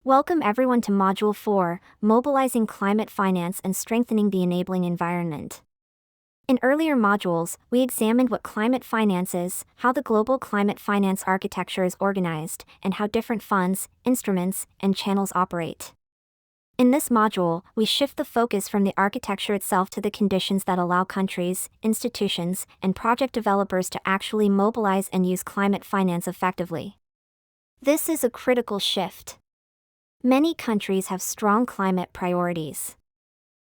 Welcome everyone to Module 4, Mobilizing Climate Finance and Strengthening the Enabling Environment. In earlier modules, we examined what climate finance is, how the global climate finance architecture is organized, and how different funds, instruments, and channels operate. In this module, we shift the focus from the architecture itself to the conditions that allow countries, institutions, and project developers to actually mobilize and use climate finance effectively. This is a critical shift. Many countries have strong climate priorities.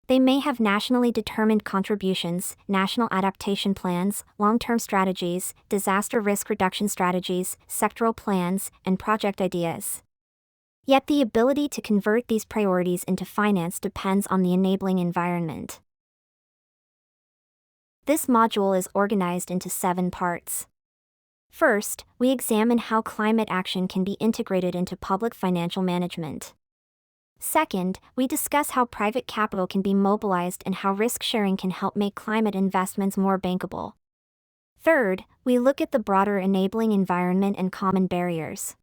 They may have nationally determined contributions, national adaptation plans, long-term strategies, disaster risk reduction strategies, sectoral plans, and project ideas. Yet the ability to convert these priorities into finance depends on the enabling environment. This module is organized into 7 parts. First, we examine how climate action can be integrated into public financial management. Second, we discuss how private capital can be mobilized and how risk sharing can help make climate investments more bankable. Third, we look at the broader enabling environment and common barriers.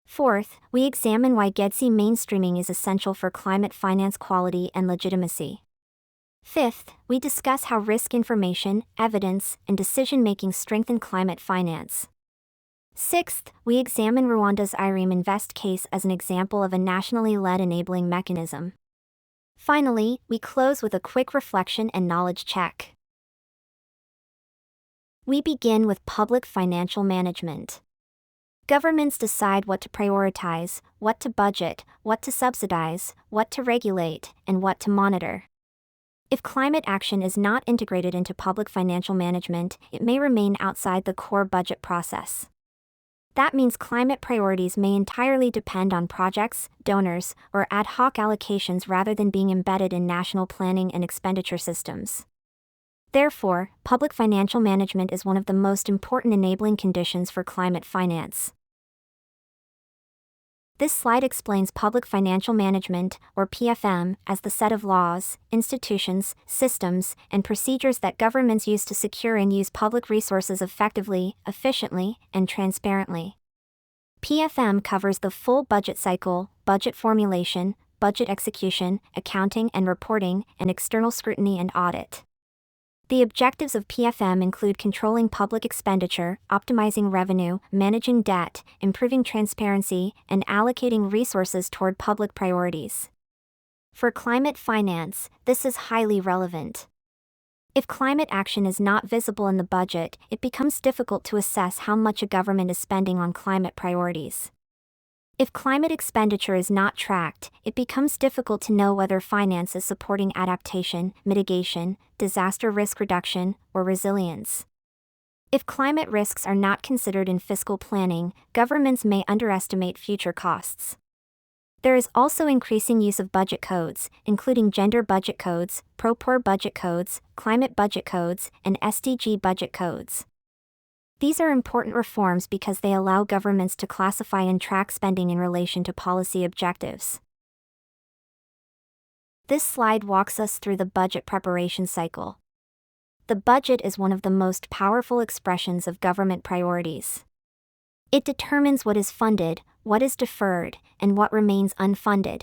Fourth, we examine why GEDC mainstreaming is essential for climate finance quality and legitimacy. Fifth, we discuss how risk information, evidence, and decision-making strengthen climate finance. Sixth, we examine Rwanda's IREM Invest case as an example of a nationally led enabling mechanism. Finally, we close with a quick reflection and knowledge check. We begin with public financial management. Governments decide what to prioritize, what to budget, what to subsidize, what to regulate, and what to monitor. If climate action is not integrated into public financial management, it may remain outside the core budget process. That means climate priorities may entirely depend on projects, donors, or ad hoc allocations rather than being embedded in national planning and expenditure systems. Therefore, public financial management is one of the most important enabling conditions for climate finance. This slide explains public financial management, or PFM, as the set of laws, institutions, systems, and procedures that governments use to secure and use public resources effectively, efficiently, and transparently. PFM covers the full budget cycle, budget formulation, budget execution, accounting and reporting, and external scrutiny and audit. The objectives of PFM include controlling public expenditure, optimizing revenue, managing debt, improving transparency, and allocating resources toward public priorities. For climate finance, this is highly relevant. If climate action is not visible in the budget, it becomes difficult to assess how much a government is spending on climate priorities. If climate expenditure is not tracked, it becomes difficult to know whether finance is supporting adaptation, mitigation, disaster risk reduction, or resilience. If climate risks are not considered in fiscal planning, governments may underestimate future costs. There is also increasing use of budget codes, including gender budget codes, pro-poor budget codes, climate budget codes, and SDG budget codes. These are important reforms because they allow governments to classify and track spending in relation to policy objectives. This slide walks us through the budget preparation cycle. The budget is one of the most powerful expressions of government priorities. It determines what is funded, what is deferred, and what remains unfunded.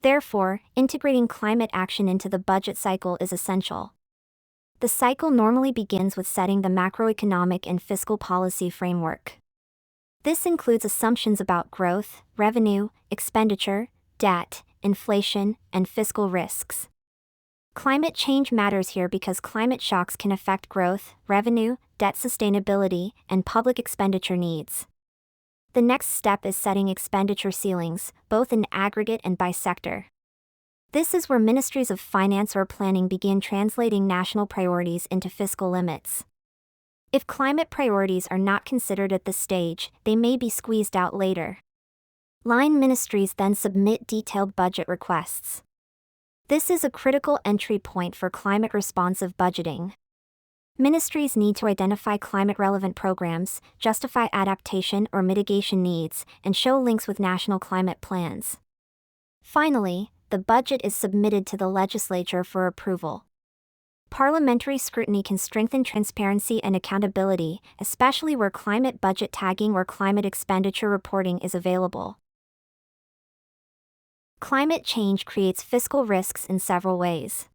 Therefore, integrating climate action into the budget cycle is essential. The cycle normally begins with setting the macroeconomic and fiscal policy framework. This includes assumptions about growth, revenue, expenditure, debt, inflation, and fiscal risks. Climate change matters here because climate shocks can affect growth, revenue, debt sustainability, and public expenditure needs. The next step is setting expenditure ceilings, both in aggregate and by sector. This is where ministries of finance or planning begin translating national priorities into fiscal limits. If climate priorities are not considered at this stage, they may be squeezed out later. Line ministries then submit detailed budget requests. This is a critical entry point for climate-responsive budgeting. Ministries need to identify climate-relevant programs, justify adaptation or mitigation needs, and show links with national climate plans. Finally, the budget is submitted to the legislature for approval. Parliamentary scrutiny can strengthen transparency and accountability, especially where climate budget tagging or climate expenditure reporting is available. Climate change creates fiscal risks in several ways.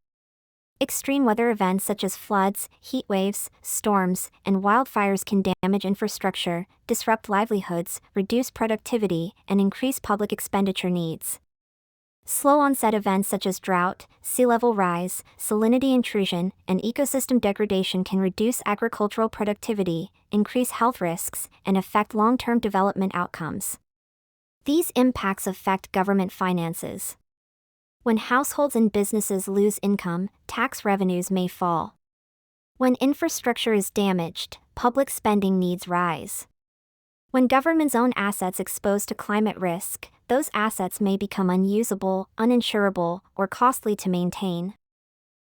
Extreme weather events such as floods, heat waves, storms, and wildfires can damage infrastructure, disrupt livelihoods, reduce productivity, and increase public expenditure needs. Slow onset events such as drought, sea level rise, salinity intrusion, and ecosystem degradation can reduce agricultural productivity, increase health risks, and affect long-term development outcomes. These impacts affect government finances. When households and businesses lose income, tax revenues may fall. When infrastructure is damaged, public spending needs rise. When governments own assets exposed to climate risk, those assets may become unusable, uninsurable, or costly to maintain.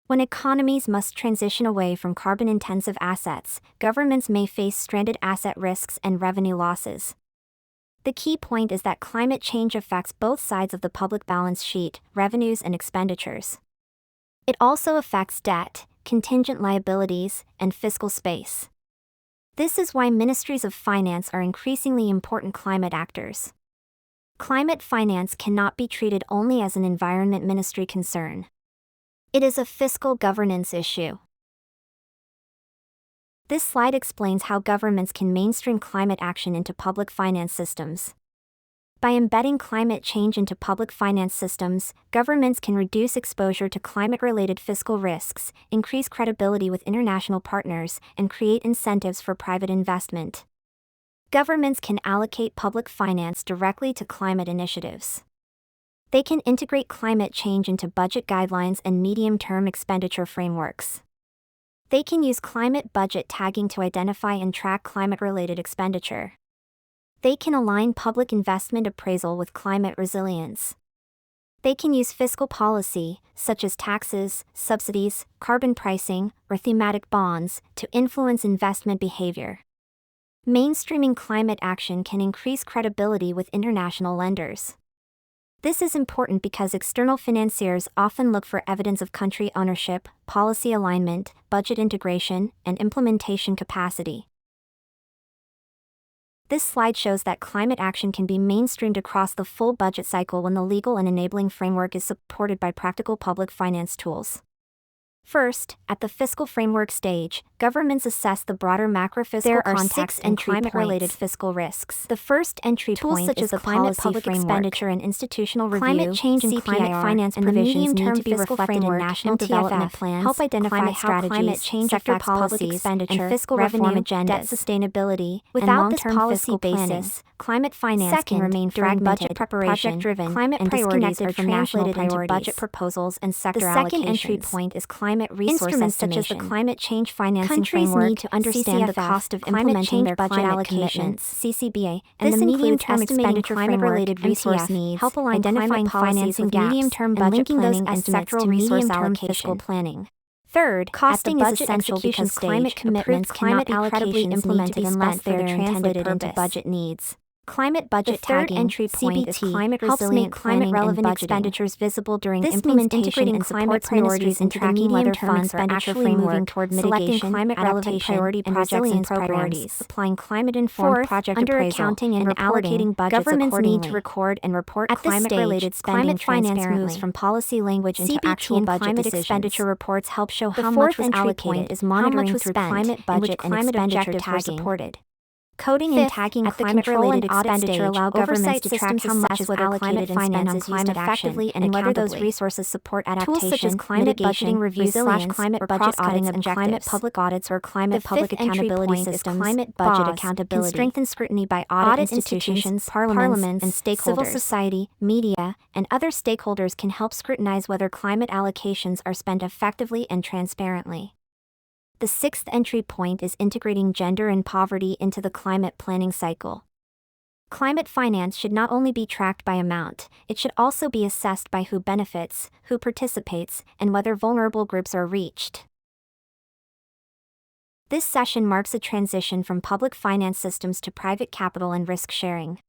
When economies must transition away from carbon-intensive assets, governments may face stranded asset risks and revenue losses. The key point is that climate change affects both sides of the public balance sheet, revenues and expenditures. It also affects debt, contingent liabilities, and fiscal space. This is why ministries of finance are increasingly important climate actors. Climate finance cannot be treated only as an environment ministry concern. It is a fiscal governance issue. This slide explains how governments can mainstream climate action into public finance systems. By embedding climate change into public finance systems, governments can reduce exposure to climate-related fiscal risks, increase credibility with international partners, and create incentives for private investment. Governments can allocate public finance directly to climate initiatives. They can integrate climate change into budget guidelines and medium-term expenditure frameworks. They can use climate budget tagging to identify and track climate-related expenditure. They can align public investment appraisal with climate resilience. They can use fiscal policy, such as taxes, subsidies, carbon pricing, or thematic bonds, to influence investment behavior. Mainstreaming climate action can increase credibility with international lenders. This is important because external financiers often look for evidence of country ownership, policy alignment, budget integration, and implementation capacity. This slide shows that climate action can be mainstreamed across the full budget cycle when the legal and enabling framework is supported by practical public finance tools. First, at the fiscal framework stage, governments assess the broader macro-fiscal context and climate-related fiscal risks. The first entry point is the climate public expenditure and institutional review, climate change and climate finance provisions need to be reflected in national development plans, help identify how climate change affects policy expenditure, and fiscal reform agendas, debt sustainability, without this policy basis. Climate finance can remain fragmented, budget preparation, project-driven, climate and disconnected from national priorities. Into budget proposals and sector allocations. The second entry point is climate resource instruments such as the climate change financing framework need to understand the cost of implementing their budget allocations (CCBA) and the medium-term expenditure climate-related resource needs, help align identifying financing gaps, medium-term budget planning and sectoral resource allocation fiscal planning. Third, costing is essential because climate commitments cannot be credibly implemented unless they are translated into budget needs. Climate budget tagging entry point is climate helps make climate-relevant expenditures visible during implementation and climate priorities into the medium-term expenditure framework, toward mitigation, climate-relevant priority projects and priorities, applying climate-informed project under accounting and allocating budgets governments need to record and report climate-related spending. Climate finance moves from policy language into actual budget climate expenditure reports help show how much was allocated, is monitoring through climate budget and expenditure tagging supported. Coding and tagging at the climate-related expenditure allow governments to track how much is allocated and spent on climate effectively and whether those resources support adaptation. Tools such as climate budgeting reviews / climate budget audits and climate public audits or climate public accountability systems. Climate budget accountability can strengthen scrutiny by audit institutions, parliaments, and stakeholders. Civil society, media, and other stakeholders can help scrutinize whether climate allocations are spent effectively and transparently. The sixth entry point is integrating gender and poverty into the climate planning cycle. Climate finance should not only be tracked by amount, it should also be assessed by who benefits, who participates, and whether vulnerable groups are reached. This session marks a transition from public finance systems to private capital and risk sharing.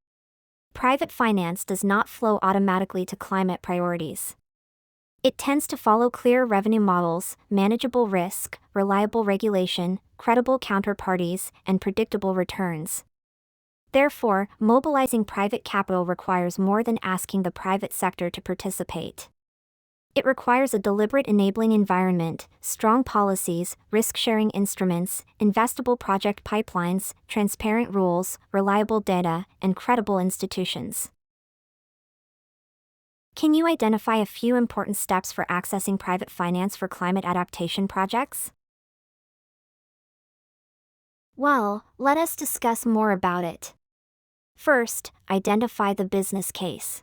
Private finance does not flow automatically to climate priorities. It tends to follow clear revenue models, manageable risk, reliable regulation, credible counterparties, and predictable returns. Therefore, mobilizing private capital requires more than asking the private sector to participate. It requires a deliberate enabling environment, strong policies, risk-sharing instruments, investable project pipelines, transparent rules, reliable data, and credible institutions. Can you identify a few important steps for accessing private finance for climate adaptation projects? Well, let us discuss more about it. First, identify the business case.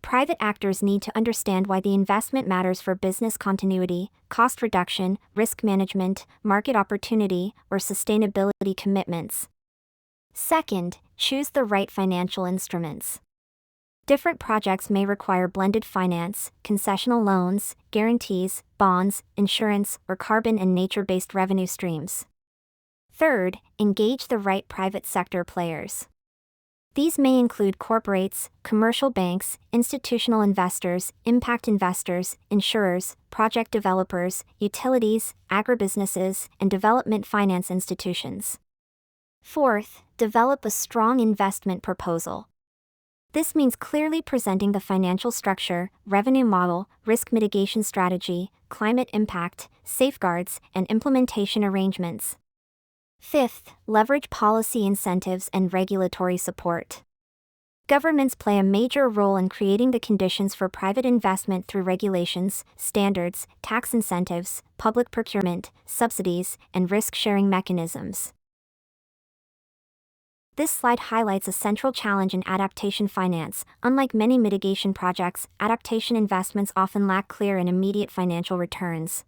Private actors need to understand why the investment matters for business continuity, cost reduction, risk management, market opportunity, or sustainability commitments. Second, choose the right financial instruments. Different projects may require blended finance, concessional loans, guarantees, bonds, insurance, or carbon and nature-based revenue streams. Third, engage the right private sector players. These may include corporates, commercial banks, institutional investors, impact investors, insurers, project developers, utilities, agribusinesses, and development finance institutions. Fourth, develop a strong investment proposal. This means clearly presenting the financial structure, revenue model, risk mitigation strategy, climate impact, safeguards, and implementation arrangements. Fifth, leverage policy incentives and regulatory support. Governments play a major role in creating the conditions for private investment through regulations, standards, tax incentives, public procurement, subsidies, and risk-sharing mechanisms. This slide highlights a central challenge in adaptation finance. Unlike many mitigation projects, adaptation investments often lack clear and immediate financial returns.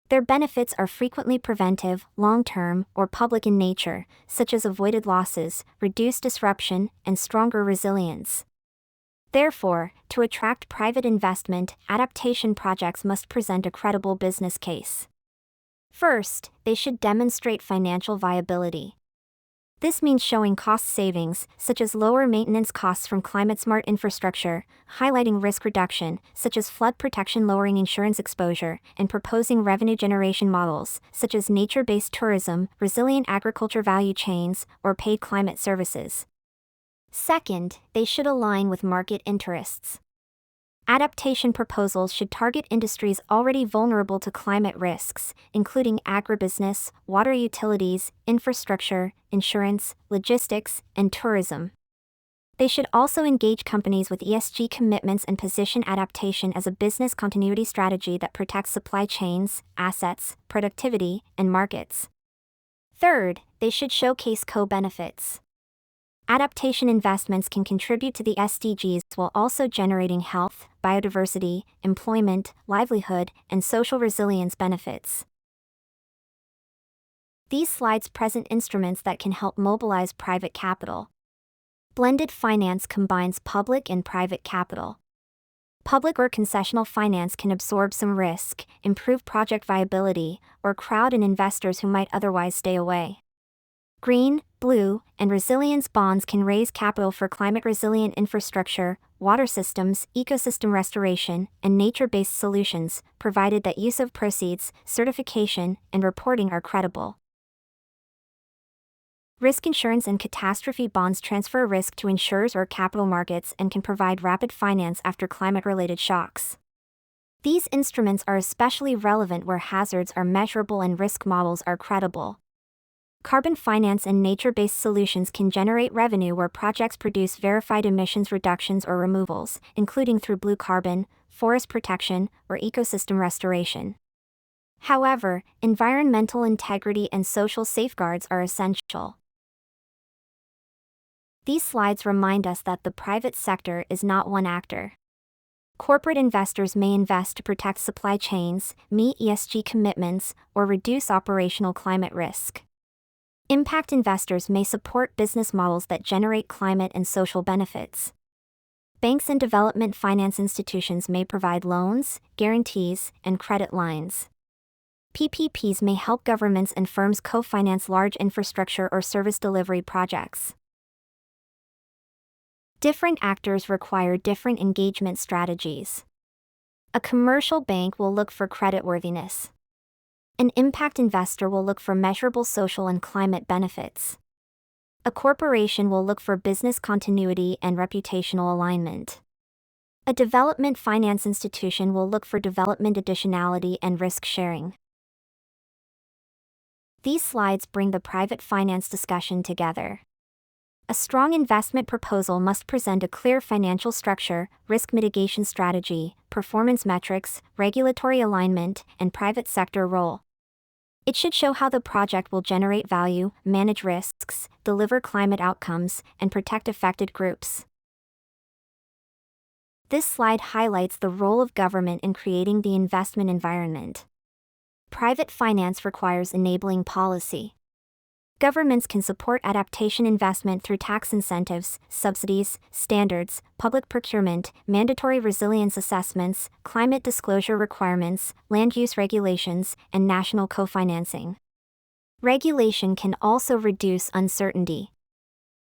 Their benefits are frequently preventive, long-term, or public in nature, such as avoided losses, reduced disruption, and stronger resilience. Therefore, to attract private investment, adaptation projects must present a credible business case. First, they should demonstrate financial viability. This means showing cost savings, such as lower maintenance costs from climate-smart infrastructure, highlighting risk reduction, such as flood protection lowering insurance exposure, and proposing revenue generation models, such as nature-based tourism, resilient agriculture value chains, or paid climate services. Second, they should align with market interests. Adaptation proposals should target industries already vulnerable to climate risks, including agribusiness, water utilities, infrastructure, insurance, logistics, and tourism. They should also engage companies with ESG commitments and position adaptation as a business continuity strategy that protects supply chains, assets, productivity, and markets. Third, they should showcase co-benefits. Adaptation investments can contribute to the SDGs while also generating health, biodiversity, employment, livelihood, and social resilience benefits. These slides present instruments that can help mobilize private capital. Blended finance combines public and private capital. Public or concessional finance can absorb some risk, improve project viability, or crowd in investors who might otherwise stay away. Green, blue, and resilience bonds can raise capital for climate-resilient infrastructure, water systems, ecosystem restoration, and nature-based solutions, provided that use of proceeds, certification, and reporting are credible. Risk insurance and catastrophe bonds transfer risk to insurers or capital markets and can provide rapid finance after climate-related shocks. These instruments are especially relevant where hazards are measurable and risk models are credible. Carbon finance and nature-based solutions can generate revenue where projects produce verified emissions reductions or removals, including through blue carbon, forest protection, or ecosystem restoration. However, environmental integrity and social safeguards are essential. These slides remind us that the private sector is not one actor. Corporate investors may invest to protect supply chains, meet ESG commitments, or reduce operational climate risk. Impact investors may support business models that generate climate and social benefits. Banks and development finance institutions may provide loans, guarantees, and credit lines. PPPs may help governments and firms co-finance large infrastructure or service delivery projects. Different actors require different engagement strategies. A commercial bank will look for creditworthiness. An impact investor will look for measurable social and climate benefits. A corporation will look for business continuity and reputational alignment. A development finance institution will look for development additionality and risk sharing. These slides bring the private finance discussion together. A strong investment proposal must present a clear financial structure, risk mitigation strategy, performance metrics, regulatory alignment, and private sector role. It should show how the project will generate value, manage risks, deliver climate outcomes, and protect affected groups. This slide highlights the role of government in creating the investment environment. Private finance requires enabling policy. Governments can support adaptation investment through tax incentives, subsidies, standards, public procurement, mandatory resilience assessments, climate disclosure requirements, land use regulations, and national co-financing. Regulation can also reduce uncertainty.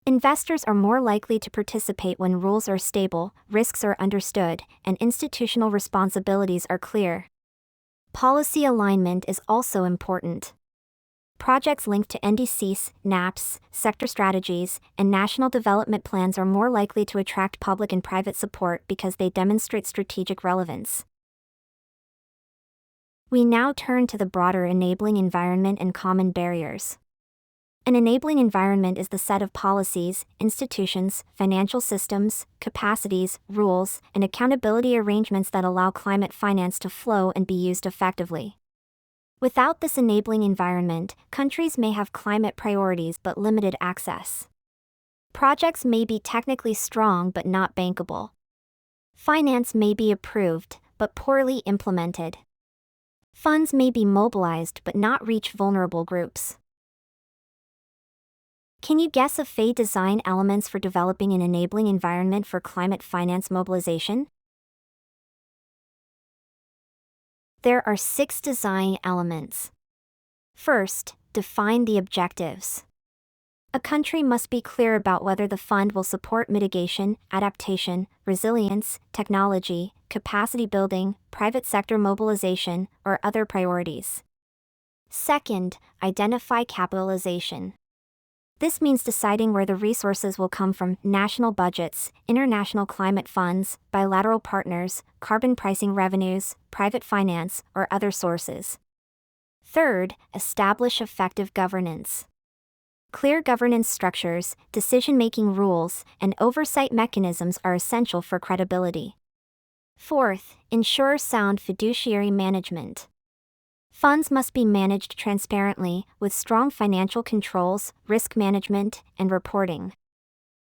Investors are more likely to participate when rules are stable, risks are understood, and institutional responsibilities are clear. Policy alignment is also important. Projects linked to NDCs, NAPs, sector strategies, and national development plans are more likely to attract public and private support because they demonstrate strategic relevance. We now turn to the broader enabling environment and common barriers. An enabling environment is the set of policies, institutions, financial systems, capacities, rules, and accountability arrangements that allow climate finance to flow and be used effectively. Without this enabling environment, countries may have climate priorities but limited access. Projects may be technically strong but not bankable. Finance may be approved but poorly implemented. Funds may be mobilized but not reach vulnerable groups. Can you guess of design elements for developing an enabling environment for climate finance mobilization? There are 6 design elements. First, define the objectives. A country must be clear about whether the fund will support mitigation, adaptation, resilience, technology, capacity building, private sector mobilization, or other priorities. Second, identify capitalization. This means deciding where the resources will come from: national budgets, international climate funds, bilateral partners, carbon pricing revenues, private finance, or other sources. Third, establish effective governance. Clear governance structures, decision-making rules, and oversight mechanisms are essential for credibility. Fourth, ensure sound fiduciary management. Funds must be managed transparently, with strong financial controls, risk management, and reporting.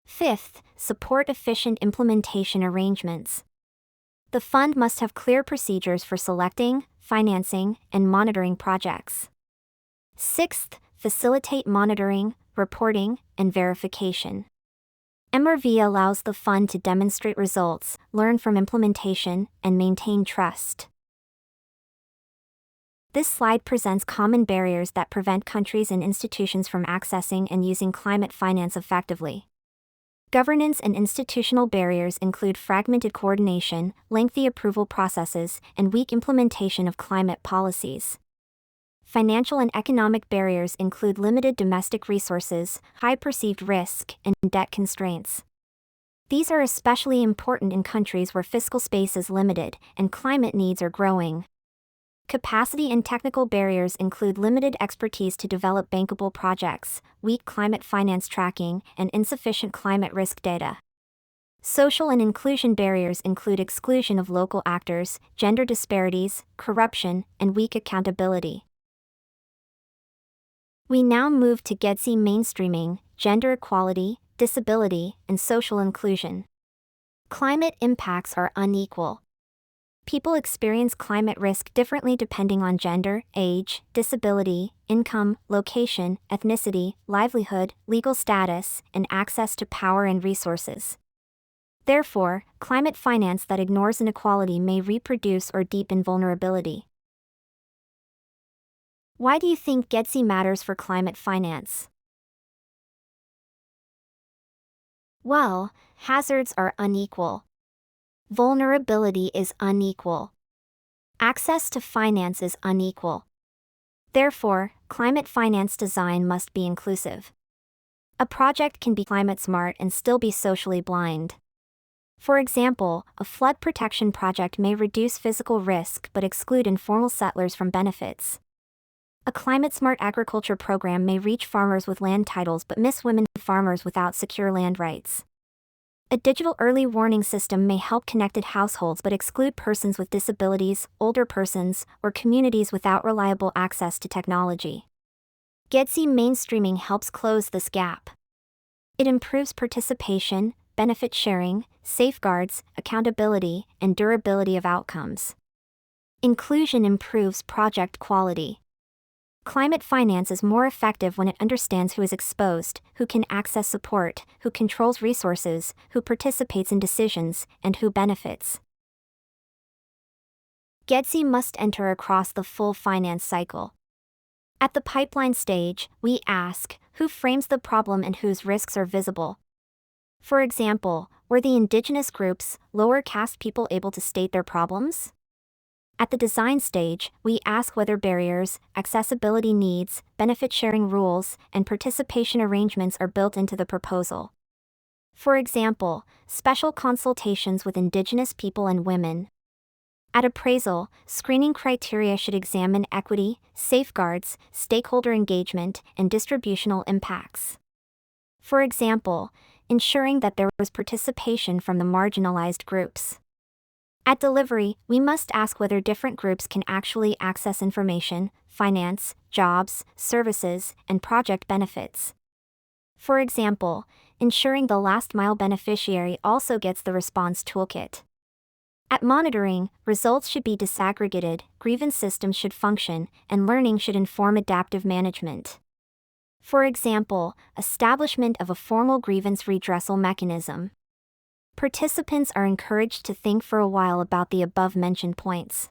Fifth, support efficient implementation arrangements. The fund must have clear procedures for selecting, financing, and monitoring projects. Sixth, facilitate monitoring, reporting, and verification. MRV allows the fund to demonstrate results, learn from implementation, and maintain trust. This slide presents common barriers that prevent countries and institutions from accessing and using climate finance effectively. Governance and institutional barriers include fragmented coordination, lengthy approval processes, and weak implementation of climate policies. Financial and economic barriers include limited domestic resources, high perceived risk, and debt constraints. These are especially important in countries where fiscal space is limited and climate needs are growing. Capacity and technical barriers include limited expertise to develop bankable projects, weak climate finance tracking, and insufficient climate risk data. Social and inclusion barriers include exclusion of local actors, gender disparities, corruption, and weak accountability. We now move to GEDC mainstreaming, gender equality, disability, and social inclusion. Climate impacts are unequal. People experience climate risk differently depending on gender, age, disability, income, location, ethnicity, livelihood, legal status, and access to power and resources. Therefore, climate finance that ignores inequality may reproduce or deepen vulnerability. Why do you think GEDC matters for climate finance? Well, hazards are unequal. Vulnerability is unequal. Access to finance is unequal. Therefore, climate finance design must be inclusive. A project can be climate smart and still be socially blind. For example, a flood protection project may reduce physical risk but exclude informal settlers from benefits. A climate-smart agriculture program may reach farmers with land titles but miss women farmers without secure land rights. A digital early warning system may help connected households but exclude persons with disabilities, older persons, or communities without reliable access to technology. GEDC mainstreaming helps close this gap. It improves participation, benefit sharing, safeguards, accountability, and durability of outcomes. Inclusion improves project quality. Climate finance is more effective when it understands who is exposed, who can access support, who controls resources, who participates in decisions, and who benefits. GEDC must enter across the full finance cycle. At the pipeline stage, we ask, who frames the problem and whose risks are visible? For example, were the indigenous groups, lower caste people able to state their problems? At the design stage, we ask whether barriers, accessibility needs, benefit sharing rules, and participation arrangements are built into the proposal. For example, special consultations with indigenous people and women. At appraisal, screening criteria should examine equity, safeguards, stakeholder engagement, and distributional impacts. For example, ensuring that there was participation from the marginalized groups. At delivery, we must ask whether different groups can actually access information, finance, jobs, services, and project benefits. For example, ensuring the last-mile beneficiary also gets the response toolkit. At monitoring, results should be disaggregated, grievance systems should function, and learning should inform adaptive management. For example, establishment of a formal grievance redressal mechanism. Participants are encouraged to think for a while about the above-mentioned points.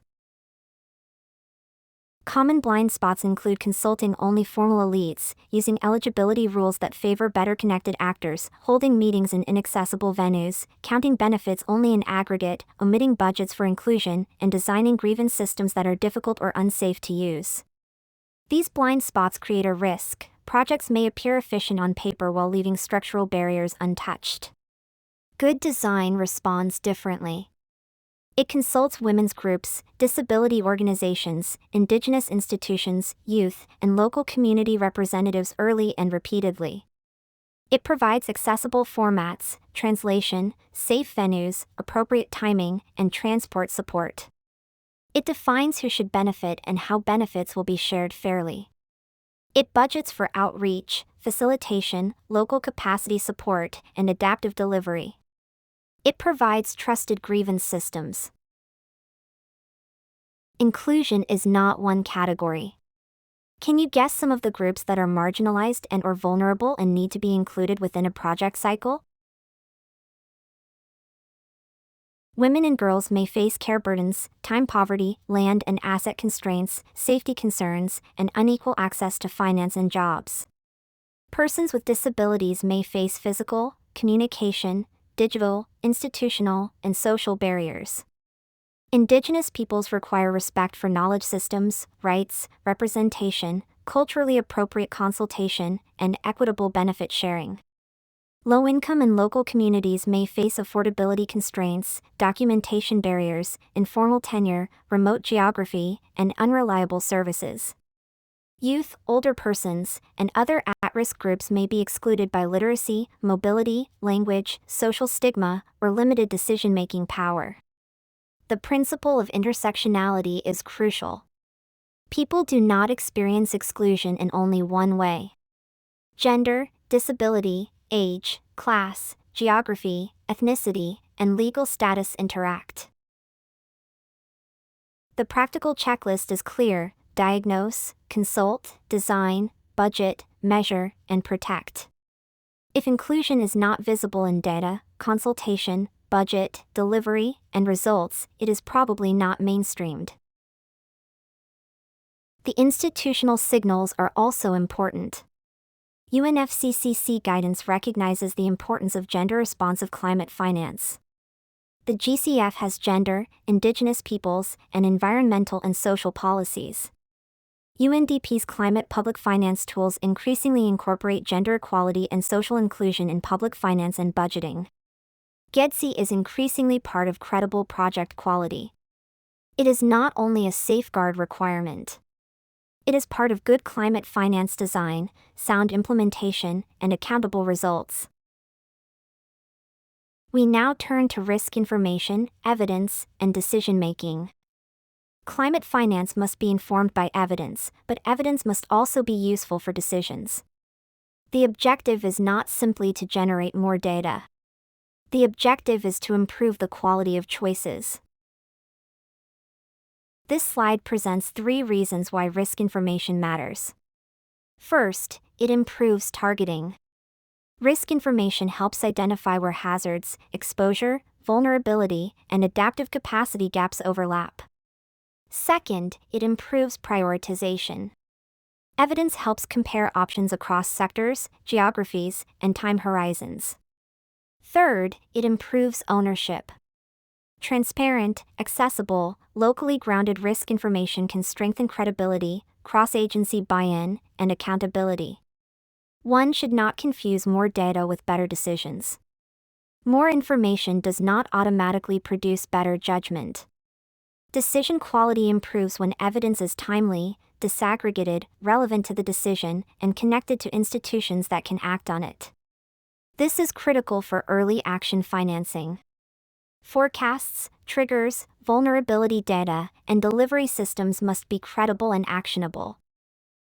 Common blind spots include consulting only formal elites, using eligibility rules that favor better connected actors, holding meetings in inaccessible venues, counting benefits only in aggregate, omitting budgets for inclusion, and designing grievance systems that are difficult or unsafe to use. These blind spots create a risk. Projects may appear efficient on paper while leaving structural barriers untouched. Good design responds differently. It consults women's groups, disability organizations, indigenous institutions, youth, and local community representatives early and repeatedly. It provides accessible formats, translation, safe venues, appropriate timing, and transport support. It defines who should benefit and how benefits will be shared fairly. It budgets for outreach, facilitation, local capacity support, and adaptive delivery. It provides trusted grievance systems. Inclusion is not one category. Can you guess some of the groups that are marginalized and/or vulnerable and need to be included within a project cycle? Women and girls may face care burdens, time poverty, land and asset constraints, safety concerns, and unequal access to finance and jobs. Persons with disabilities may face physical, communication, digital, institutional, and social barriers. Indigenous peoples require respect for knowledge systems, rights, representation, culturally appropriate consultation, and equitable benefit sharing. Low-income and local communities may face affordability constraints, documentation barriers, informal tenure, remote geography, and unreliable services. Youth, older persons, and other at-risk groups may be excluded by literacy, mobility, language, social stigma, or limited decision-making power. The principle of intersectionality is crucial. People do not experience exclusion in only one way. Gender, disability, age, class, geography, ethnicity, and legal status interact. The practical checklist is clear: diagnose, consult, design, budget, measure, and protect. If inclusion is not visible in data, consultation, budget, delivery, and results, it is probably not mainstreamed. The institutional signals are also important. UNFCCC guidance recognizes the importance of gender-responsive climate finance. The GCF has gender, indigenous peoples, and environmental and social policies. UNDP's climate public finance tools increasingly incorporate gender equality and social inclusion in public finance and budgeting. GEDC is increasingly part of credible project quality. It is not only a safeguard requirement. It is part of good climate finance design, sound implementation, and accountable results. We now turn to risk information, evidence, and decision-making. Climate finance must be informed by evidence, but evidence must also be useful for decisions. The objective is not simply to generate more data. The objective is to improve the quality of choices. This slide presents 3 reasons why risk information matters. First, it improves targeting. Risk information helps identify where hazards, exposure, vulnerability, and adaptive capacity gaps overlap. Second, it improves prioritization. Evidence helps compare options across sectors, geographies, and time horizons. Third, it improves ownership. Transparent, accessible, locally grounded risk information can strengthen credibility, cross-agency buy-in, and accountability. One should not confuse more data with better decisions. More information does not automatically produce better judgment. Decision quality improves when evidence is timely, disaggregated, relevant to the decision, and connected to institutions that can act on it. This is critical for early action financing. Forecasts, triggers, vulnerability data, and delivery systems must be credible and actionable.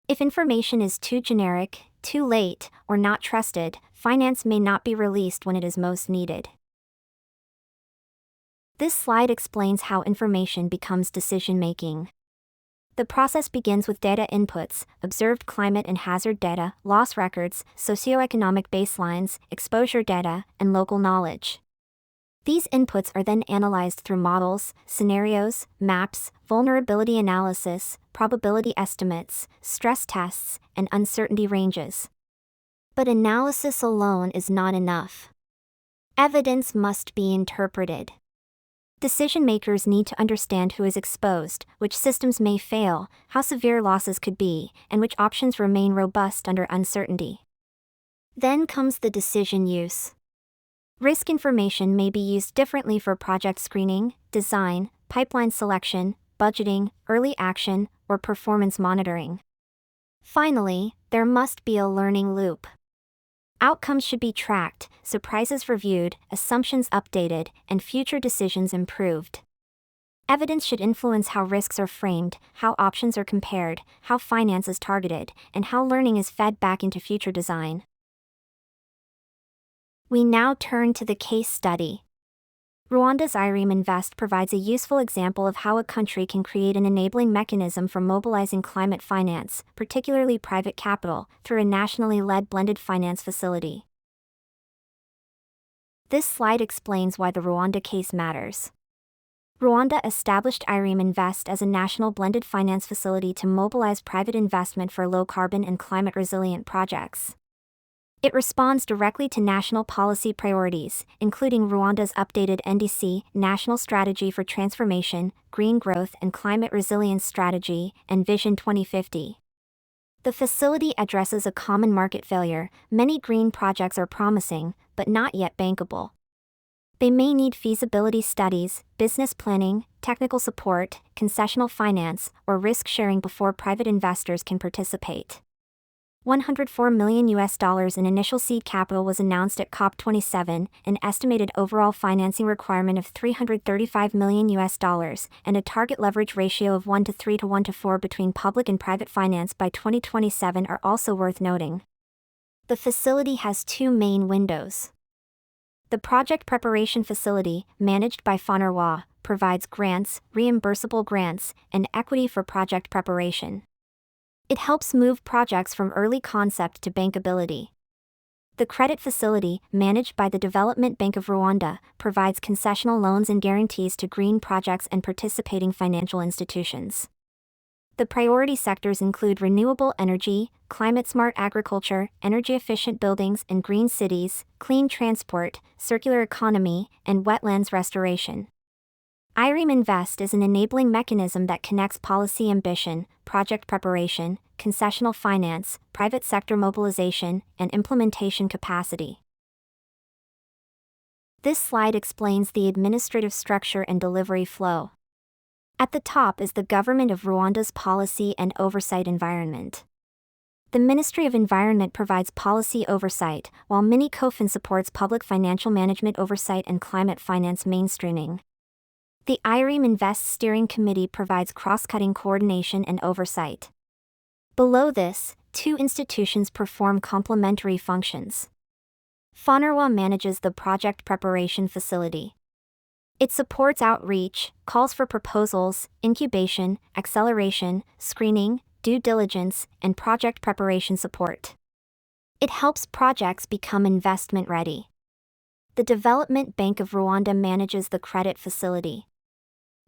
If information is too generic, too late, or not trusted, finance may not be released when it is most needed. This slide explains how information becomes decision-making. The process begins with data inputs, observed climate and hazard data, loss records, socioeconomic baselines, exposure data, and local knowledge. These inputs are then analyzed through models, scenarios, maps, vulnerability analysis, probability estimates, stress tests, and uncertainty ranges. But analysis alone is not enough. Evidence must be interpreted. Decision-makers need to understand who is exposed, which systems may fail, how severe losses could be, and which options remain robust under uncertainty. Then comes the decision use. Risk information may be used differently for project screening, design, pipeline selection, budgeting, early action, or performance monitoring. Finally, there must be a learning loop. Outcomes should be tracked, surprises reviewed, assumptions updated, and future decisions improved. Evidence should influence how risks are framed, how options are compared, how finance is targeted, and how learning is fed back into future design. We now turn to the case study. Rwanda's IREM Invest provides a useful example of how a country can create an enabling mechanism for mobilizing climate finance, particularly private capital, through a nationally led blended finance facility. This slide explains why the Rwanda case matters. Rwanda established IREM Invest as a national blended finance facility to mobilize private investment for low-carbon and climate-resilient projects. It responds directly to national policy priorities, including Rwanda's updated NDC, National Strategy for Transformation, Green Growth and Climate Resilience Strategy, and Vision 2050. The facility addresses a common market failure: many green projects are promising, but not yet bankable. They may need feasibility studies, business planning, technical support, concessional finance, or risk-sharing before private investors can participate. $104 million in initial seed capital was announced at COP27, an estimated overall financing requirement of $335 million, and a target leverage ratio of 1:3 to 1:4 between public and private finance by 2027 are also worth noting. The facility has 2 main windows. The Project Preparation Facility, managed by FONRWA, provides grants, reimbursable grants, and equity for project preparation. It helps move projects from early concept to bankability. The Credit Facility, managed by the Development Bank of Rwanda, provides concessional loans and guarantees to green projects and participating financial institutions. The priority sectors include renewable energy, climate-smart agriculture, energy-efficient buildings and green cities, clean transport, circular economy, and wetlands restoration. IREAM Invest is an enabling mechanism that connects policy ambition, project preparation, concessional finance, private sector mobilization, and implementation capacity. This slide explains the administrative structure and delivery flow. At the top is the Government of Rwanda's policy and oversight environment. The Ministry of Environment provides policy oversight, while MINI-COFIN supports public financial management oversight and climate finance mainstreaming. The IREAM Invest Steering Committee provides cross-cutting coordination and oversight. Below this, two institutions perform complementary functions. FONRWA manages the project preparation facility. It supports outreach, calls for proposals, incubation, acceleration, screening, due diligence, and project preparation support. It helps projects become investment ready. The Development Bank of Rwanda manages the credit facility.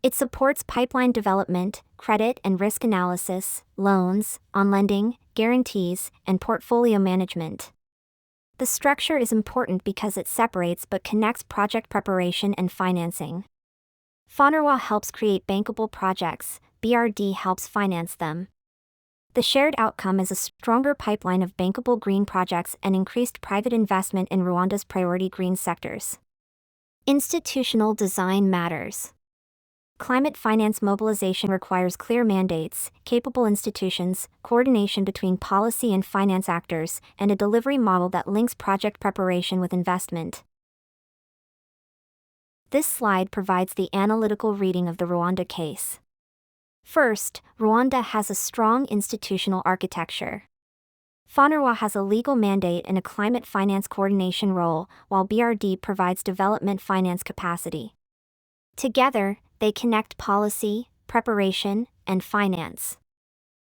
It supports pipeline development, credit and risk analysis, loans, on-lending, guarantees, and portfolio management. The structure is important because it separates but connects project preparation and financing. FONRWA helps create bankable projects, BRD helps finance them. The shared outcome is a stronger pipeline of bankable green projects and increased private investment in Rwanda's priority green sectors. Institutional design matters. Climate finance mobilization requires clear mandates, capable institutions, coordination between policy and finance actors, and a delivery model that links project preparation with investment. This slide provides the analytical reading of the Rwanda case. First, Rwanda has a strong institutional architecture. FONRWA has a legal mandate and a climate finance coordination role, while BRD provides development finance capacity. Together, they connect policy, preparation, and finance.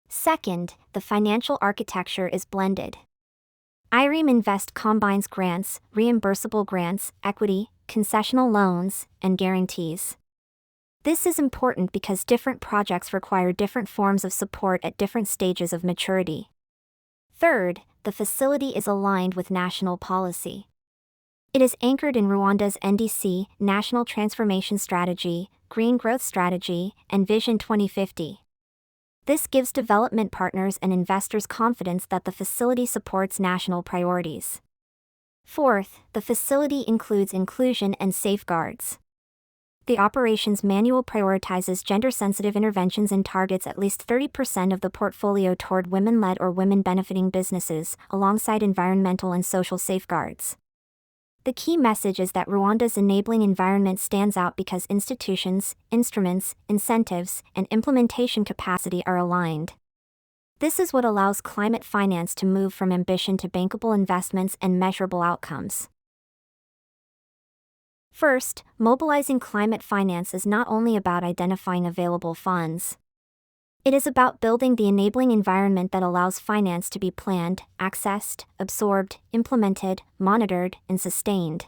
Second, the financial architecture is blended. IREAM Invest combines grants, reimbursable grants, equity, concessional loans, and guarantees. This is important because different projects require different forms of support at different stages of maturity. Third, the facility is aligned with national policy. It is anchored in Rwanda's NDC, National Transformation Strategy, Green Growth Strategy, and Vision 2050. This gives development partners and investors confidence that the facility supports national priorities. Fourth, the facility includes inclusion and safeguards. The operations manual prioritizes gender-sensitive interventions and targets at least 30% of the portfolio toward women-led or women-benefiting businesses, alongside environmental and social safeguards. The key message is that Rwanda's enabling environment stands out because institutions, instruments, incentives, and implementation capacity are aligned. This is what allows climate finance to move from ambition to bankable investments and measurable outcomes. First, mobilizing climate finance is not only about identifying available funds. It is about building the enabling environment that allows finance to be planned, accessed, absorbed, implemented, monitored, and sustained.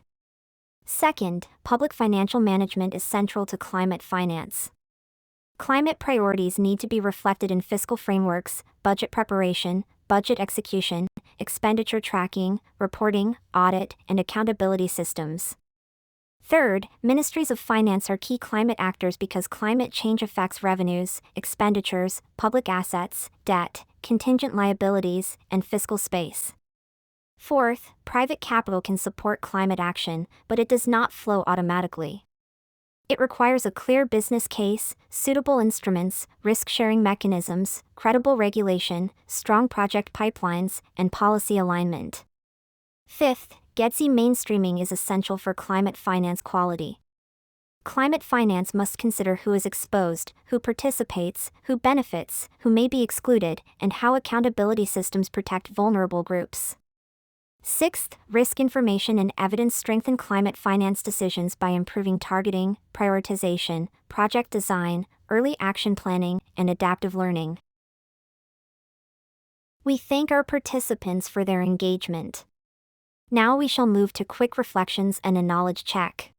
Second, public financial management is central to climate finance. Climate priorities need to be reflected in fiscal frameworks, budget preparation, budget execution, expenditure tracking, reporting, audit, and accountability systems. Third, ministries of finance are key climate actors because climate change affects revenues, expenditures, public assets, debt, contingent liabilities, and fiscal space. Fourth, private capital can support climate action, but it does not flow automatically. It requires a clear business case, suitable instruments, risk-sharing mechanisms, credible regulation, strong project pipelines, and policy alignment. Fifth, GEDSI mainstreaming is essential for climate finance quality. Climate finance must consider who is exposed, who participates, who benefits, who may be excluded, and how accountability systems protect vulnerable groups. Sixth, risk information and evidence strengthen climate finance decisions by improving targeting, prioritization, project design, early action planning, and adaptive learning. We thank our participants for their engagement. Now we shall move to quick reflections and a knowledge check.